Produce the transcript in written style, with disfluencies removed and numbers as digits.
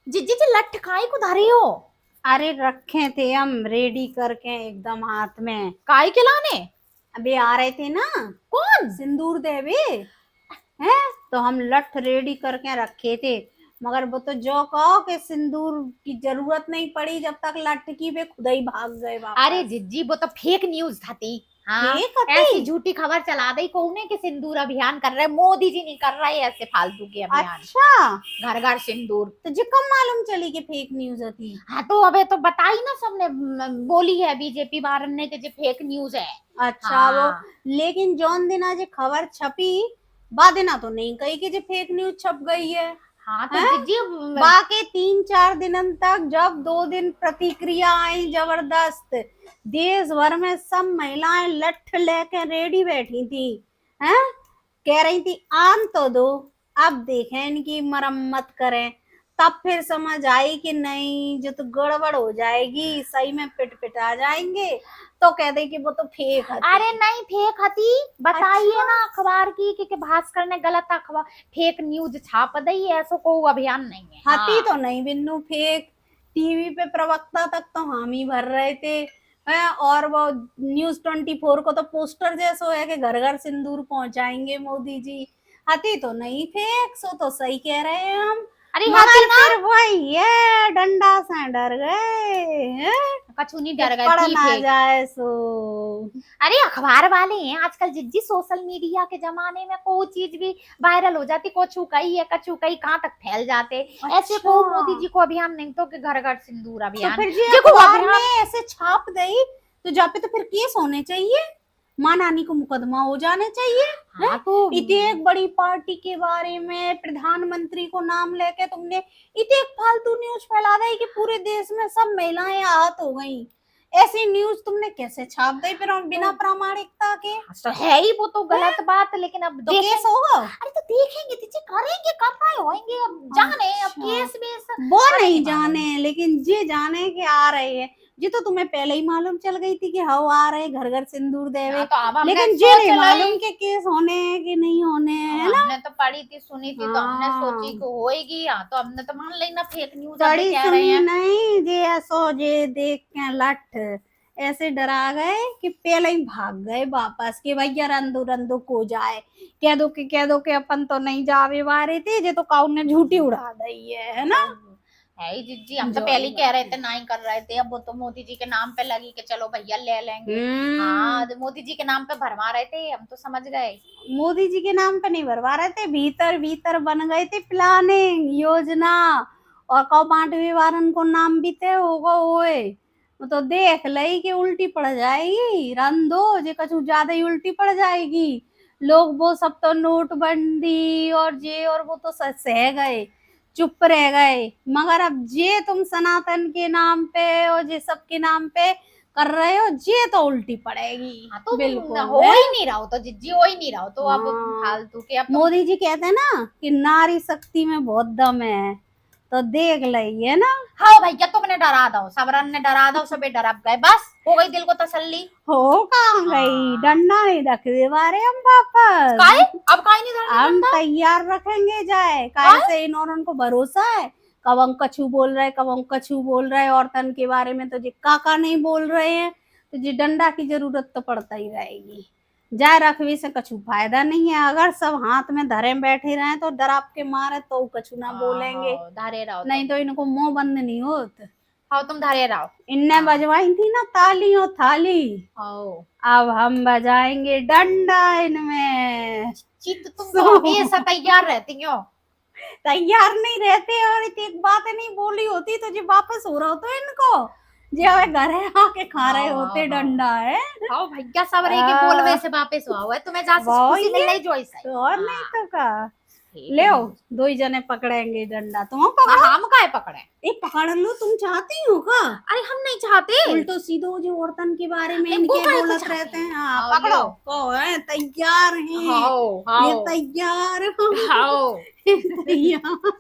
जिज्जी जी लठ काहे को धरे हो? अरे रखे थे हम रेडी करके एकदम हाथ में। काहे के लाने? अभी आ रहे थे ना कौन? सिंदूर देवी है, तो हम लठ रेडी करके रखे थे। मगर वो तो जो कहो कि सिंदूर की जरूरत नहीं पड़ी जब तक लठ की वे खुद ही भाग गए अरे वापस। जिज्जी वो तो फेक न्यूज था ती। हाँ, ठीक ऐसी हती। झूठी खबर चला दी कौने कि सिंदूर अभियान कर रहे, मोदी जी नहीं कर रहे ऐसे फालतू के अभियान। अच्छा, घर घर सिंदूर। तुझे कब मालूम चली कि फेक न्यूज होती? हाँ तो अबे तो बताई ना, सबने बोली है बीजेपी वारन ने कि जो फेक न्यूज है। अच्छा वो, हाँ लेकिन जौन दिन आज खबर छपी बा दिना तो नहीं कही कि जो फेक न्यूज छप गई है। हाँ तो हैं? जिज्जी बाकी 3-4 दिन तक जब 2 दिन प्रतिक्रिया आई जबरदस्त, देश भर में सब महिलाएं लठ लेके रेडी बैठी थी। हैं? कह रही थी आन तो दो, अब देखें इनकी मरम्मत करें। तब फिर समझ आई कि नहीं, जो तो गड़बड़ हो जाएगी, सही में पिट पिटा जाएंगे, तो कह दे कि वो तो फेक अरे हती। नहीं फेक हती, बताइए अच्छा, ना अखबार की कि भास्कर ने गलत अखबार फेक न्यूज छाप दी है, ऐसा कोई अभियान नहीं है। हती हाँ तो नहीं बिन्नू फेक। टीवी पे प्रवक्ता तक तो हम ही भर रहे थे। और वो News 24 को तो पोस्टर जैसो है कि घर घर सिंदूर पहुंचाएंगे मोदी जी। हती तो नहीं फेक, सो तो सही कह रहे हैं हम। अरे हाथी मगर ना, फिर वही है, डंडा से डर गए हैं कछु नहीं कि डर गए पड़ थी ना फेक। जाए सो। अरे अखबार वाले हैं आजकल जिज्जी, सोशल मीडिया के जमाने में कोई चीज भी वायरल हो जाती, कछु कही है कछु कही कहाँ तक फैल जाते। ऐसे अच्छा, को मोदी जी को अभियान नहीं तो कि घर घर सिंदूर तो अभियान। फिर जी जी को अखबार में अभियान। ऐसे छाप दई तो जा पे तो फिर केस होने चाहिए, माँ नानी को मुकदमा हो जाने चाहिए। है? हाँ तो इतने एक बड़ी पार्टी के बारे में प्रधानमंत्री को नाम लेके तुमने इतने एक फालतू न्यूज फैला दी कि पूरे देश में सब महिलाएं आहत हो गई। ऐसी न्यूज तुमने कैसे छाप दी फिर बिना तो प्रामाणिकता के? तो है ही, वो तो है? गलत बात, लेकिन अब तो केस देखेंगे। होगा। अरे तो देखेंगे दीजिए, करेंगे कर रहे होंगे, अब जाने अब अच्छा, केस बेस वो हमें नहीं नहीं मालूम। जाने, लेकिन ये जाने के आ रहे हैं। जी तो तुम्हें पहले ही मालूम चल गई थी कि हाँ आ रहे घर घर सिंदूर देवे, हाँ तो अब हमने लेकिन ये सोच नहीं मालूम लाई। कि केस होने हैं कि नहीं होने हैं, अब है ना? हमने तो पढ़ी थी सुनी थी तो हमने सोची हाँ, कि होएगी, हाँ तो हमने तो मान लेना फेक न्यूज अभी पढ़ी कह रहे सुनी हैं। नहीं, जे ऐसो जे देख के लठ ऐसे डरा गए कि पहले ही भाग गए वापस कि भैया रंदो रंदो को जाए। कह दो कि अपन तो नहीं जावे वारे थे, जे तो काउ ने झूठी उड़ा दी है ना? तो है ही जिज्जी, हम तो जो पहले ही ही कह बात रहे है। थे ना ही कर रहे थे, अब वो तो मोदी जी के नाम पे लगी कि चलो भैया ले लेंगे। हाँ हम्म, तो मोदी जी के नाम पे भरवा रहे थे, हम तो समझ गए। मोदी जी के नाम पे नहीं भरवा रहे थे, भीतर भीतर बन गए थे प्लानिंग योजना। और कौ पांचवी वारन को नाम भी थे होगा ओए, वो तो देख लई कि उल्टी पड़ जाएगी, रन दो जे कछु ज्यादा ही उल्टी पड़ जाएगी। लोग वो सब तो नोटबंदी और जे और वो तो सह गए, चुप रह गए। मगर अब जे तुम सनातन के नाम पे और जे सब के नाम पे कर रहे हो, जे तो उल्टी पड़ेगी हाँ तो बिल्कुल हो है। ही नहीं रहा हो तो जिज्जी, हो ही नहीं रहा हो तो अब हाँ, फालतू के अब तुम। मोदी जी कहते हैं ना कि नारी शक्ति में बहुत दम है, तो देख लई है ना। हाँ भैया तुमने डरा दो, सबरन ने डरा दो, सबे डरा गए, बस हो गई दिल को तसल्ली। हो कहाँ गई, हाँ डंडा नहीं रख दे बारे हम काहे, वापस। अब काहे नहीं धरने हम डंडा? तैयार रखेंगे जाए, काहे काहे? से इन औरन को भरोसा है। कब हम कछु बोल रहे, कब हम कछु बोल रहे औरतन के बारे में, तो जी काका नहीं बोल रहे हैं, तो जी डंडा की जरूरत तो पड़ता ही रहेगी। जाए रखवी से कछु फायदा नहीं है, अगर सब हाथ में धरे बैठे रहे तो डराप के मारे तो कछु ना बोलेंगे, हाँ धरे रहो नहीं तुम। तो इनको मुंह बंद नहीं होत। हाँ तुम धरे रहो। इनने हाँ बजवाई थी ना ताली और थाली, हाँ अब हम बजाएंगे डंडा इनमें। चित, तुम तो सो हमेशा तैयार रहती हो। तैयार नहीं रहते, और एक बात नहीं बोली होती तो जी वापस हो रहा होता इनको, जी हमें घर है आके खा रहे हाँ हाँ होते हाँ डंडा है। हाँ भैया सब रही के बोलवे आ, से वापस हुआ है, तुम्हें जहाँ से वो खुशी ही मिल है, रही जो ऐसा ही। और नहीं हाँ तो का। ठीक ले न्यूज। दो ही जने पकड़ेंगे डंडा, तुम हाँ पकड़ो। हम काहे पकड़े? ये पकड़ लो, तुम चाहती हो का? अरे हम नहीं चाहते। उल्टो सीधो जो औरतन के बारे में नहीं वो इनके काहे को बोलत चाहते रहते हैं? हैं। हाँ हाँ पकड़ो, लो। को है तैयार हैं, हाओ ये हाओ तैयार हो। हाओ। तैयार।